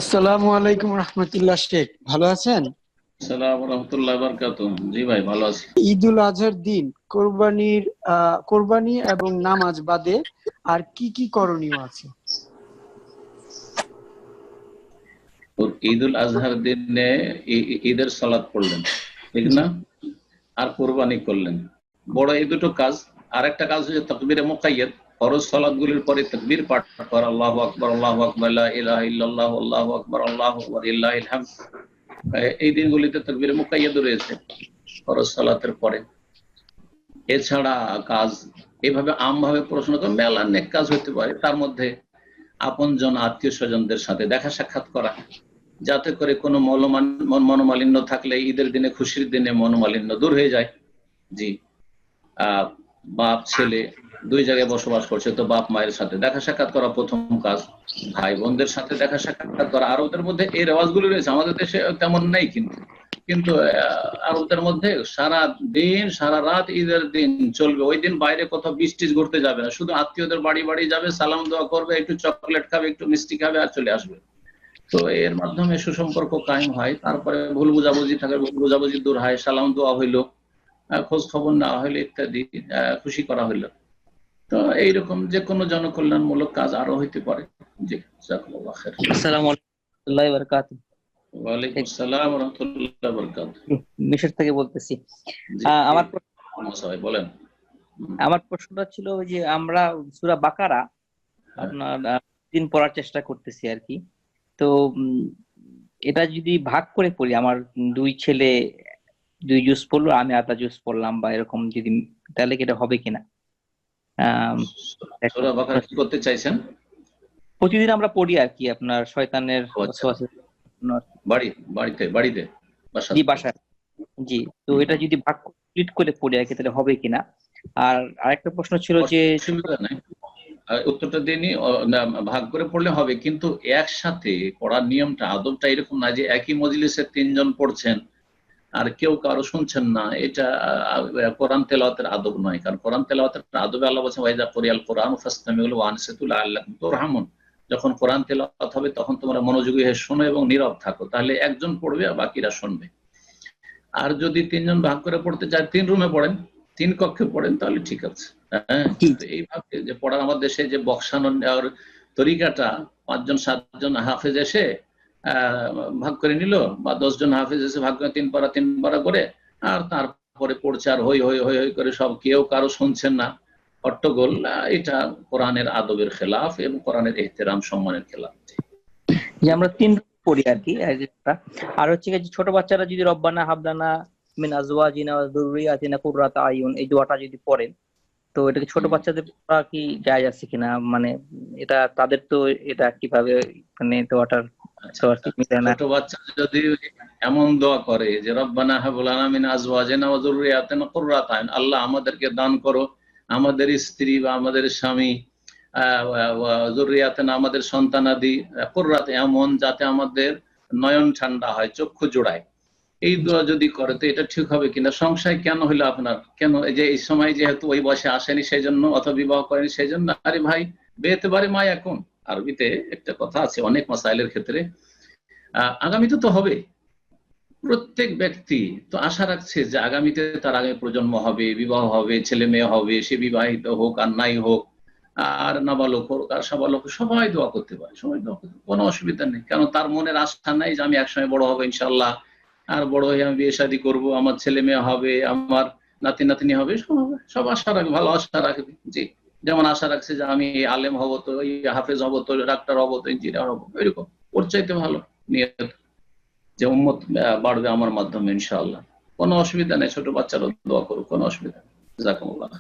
আসসালামু আলাইকুম রহমতুল্লাহ। শেখ ভালো আছেন? সালাম রহমতুল্লাহ বরকাত। জি ভাই, ভালো আছি। ঈদুল আজহার দিন কোরবানি এবং নামাজ বাদে আর কি কি করণীয় আছে? ঈদুল আজহার দিনে ঈদের সালাত পড়লেন, ঠিক জি। না? আর কোরবানি করলেন। বড় এই দুটো কাজ। আর একটা কাজ হচ্ছে তাকবীরে মুকাইয়াদ। ফরজ সালাতগুলির পরে তাকবীর পাঠ করা, আল্লাহু আকবার, আল্লাহু আকবার, লা ইলাহা ইল্লাল্লাহ, আল্লাহু আকবার, আল্লাহু আকবার, লিল্লাহিল হামদ। এই দিনগুলিতে তাকবীরে মুকাইয়াদ রয়েছে ফরজ সালাতের পরে। এছাড়া কাজ এভাবে আমভাবে প্রশ্ন করে মেলা নেক কাজ হতে পারে। তার মধ্যে আপনজন আত্মীয় স্বজনদের সাথে দেখা সাক্ষাৎ করা, যাতে করে কোনো মনোমালিন্য থাকলে ঈদের দিনে, খুশির দিনে মনোমালিন্য দূর হয়ে যায়। জি। বাপ ছেলে দুই জায়গায় বসবাস করছে, তো বাপ মায়ের সাথে দেখা সাক্ষাৎ করা প্রথম কাজ। ভাই বোনদের সাথে দেখা সাক্ষাৎ করা। আরবদের মধ্যে এই রেওয়াজগুলো রয়েছে, আমাদের দেশে তেমন নেই। কিন্তু আরবদের মধ্যে সারা দিন সারা রাত ঈদের দিন চলবে। ওই দিন বাইরে কোথাও বৃষ্টি ঘুরতে যাবে না, শুধু আত্মীয়দের বাড়ি বাড়ি যাবে, সালাম দোয়া করবে, একটু চকলেট খাবে, একটু মিষ্টি খাবে, আর চলে আসবে। তো এর মাধ্যমে সুসম্পর্ক কায়েম হয়। তারপরে ভুল বুঝাবুঝি থাকে, ভুল বুঝাবুঝি দূর হয়, সালাম দোয়া হইলো, খোঁজ খবর নেওয়া হইলো, ইত্যাদি খুশি করা হইলো। তো এইরকম যে কোনো জনকল্যাণমূলক কাজ আরো হইতে পারে। জি, জাযাকাল্লাহু খাইর। আসসালামু আলাইকুম ওয়া রাহমাতুল্লাহি ওয়া বারাকাতুহু। ওয়ালাইকুম আসসালাম ওয়া রাহমাতুল্লাহি ওয়া বারাকাতুহু। মিশর থেকে বলতেছি। জি জি, আমার সবাই বলেন। আমার প্রশ্নটা ছিল ওই যে আমরা সূরা বাকারা হ্যাঁ। আপনার দিন পড়ার চেষ্টা করতেছি আর কি। তো এটা যদি ভাগ করে পড়ি, আমার দুই ছেলে দুই জুজ পড়লো, আমি আধা জুজ পড়লাম, বা এরকম যদি, তাহলে কি এটা হবে কিনা? সূরা বাকারা কি করতে চাইছেন? প্রতিদিন আমরা পড়ি আর কি, আপনার শয়তানের আচ্ছা, ওয়াসওয়াসা। বাড়িতে জি, বাসাতে। বাসায়। জি। তো এটা যদি ভাগ কমপ্লিট করে পড়ি আর কি, তাহলে হবে কিনা? আর আরেকটা প্রশ্ন ছিল যে অসুবিধা নাই, উত্তরটা দিয়ে নি। ভাগ করে পড়লে হবে, কিন্তু একসাথে পড়ার নিয়মটা, আদবটা এরকম না যে একই মজলিসে তিনজন পড়ছেন আর কেউ কারো শুনছেন না। এটা কোরআন তেলাওয়াতের আদব নয়। কারণ কোরআন তেলাওয়াতের আদবে আল্লাহ বলছেন, ওয়াইজা কুরিয়াল কোরআন ফাসতামিউ লাহু ওয়া আনসিতু লাআল্লাকুম তুরহামুন। যখন কোরআন তেলাওয়াত হবে তখন তোমরা মনোযোগী হয়ে শোনো এবং নীরব থাকো। তাহলে একজন পড়বে আর বাকিরা শুনবে। আর যদি তিনজন ভাগ করে পড়তে চায়, তিন রুমে পড়েন, তিন কক্ষে পড়েন, তাহলে ঠিক আছে। হ্যাঁ, কিন্তু এইভাবে যে পড়ার, আমার দেশে যে বক্সানো নেওয়ার তরিকাটা, ৫ জন ৭ জন হাফেজ এসে ভাগ করে নিল, বা ১০ জন হাফেজ এসে ভাগ করে ৩ পারা করে, আর তারপরে পড়ছে, আর হই হই হই হই করে সব, কেউ কারো শুনছেন না, হট্টগোল। এটা কোরআনের আদবের খেলাফ এবং কোরআনের এহতেরাম সম্মানের খেলাফ। যে আমরা তিন পড়ি আর কি। আর হচ্ছে যে ছোট বাচ্চারা যদি রব্বানা হাবলানা মিন আজওয়াজিনা ওয়া যুররিয়াতিনা কুররাতা আয়ুন, এই দোয়াটা যদি পড়েন, তো এটা কি ছোট বাচ্চাদের পড়া কি জায়েজ আছে কিনা? মানে এটা তাদের তো, এটা কিভাবে, মানে দোয়াটার তো আর কি মিলে না। ছোট বাচ্চা যদি এমন দোয়া করে যে রব্বানা হাব লানা মিন আজওয়াজিনা ওয়া যুররিয়াতিনা কুররাতা আয়ুন, আল্লাহ আমাদেরকে দান করো, আমাদের স্ত্রী বা আমাদের স্বামী, যুররিয়াতিনা আমাদের সন্তানাদি, কুররাত এমন যাতে আমাদের নয়ন ঠান্ডা হয়, চক্ষু জোড়ায়, এই দোয়া যদি করে, তো এটা ঠিক হবে কিনা? সংশয় কেন হইলো আপনার? কেন এই যে এই সময় যেহেতু ওই বয়সে আসেনি সেই জন্য, অথবা বিবাহ করেনি সেই জন্য? আরে ভাই, বেতে পারে মা এখন। আরবিতে একটা কথা আছে অনেক মাসাইলের ক্ষেত্রে, আগামীতে তো হবে। প্রত্যেক ব্যক্তি তো আশা রাখছে যে আগামীতে তার আগামী প্রজন্ম হবে, বিবাহ হবে, ছেলে মেয়ে হবে, সে বিবাহিত হোক আর নাই হোক, আর নাবালক হোক আর সাবালক, সবাই দোয়া করতে পারে, সবাই দোয়া করতে পারে, কোনো অসুবিধা নেই। কারণ তার মনের আশা নাই যে আমি একসময় বড় হবো ইনশাল্লাহ, আর বড় হয়ে আমি বিয়ে শাদী করবো, আমার ছেলে মেয়ে হবে, আমার নাতি নাতনি হবে, সব আশা রাখবে, ভালো আশা রাখবে। জি, যেমন আশা রাখছে যে আমি আলেম হবো, তো হাফেজ হবো, তো ডাক্তার হবো, তো ইঞ্জিনিয়ার হবো, এরকম। ওর চাইতে ভালো নিয়ত যে উম্মত বাড়বে আমার মাধ্যমে ইনশাআল্লাহ। কোনো অসুবিধা নেই, ছোট বাচ্চারও দোয়া করুক, কোনো অসুবিধা নেই। জাযাকুমুল্লাহ।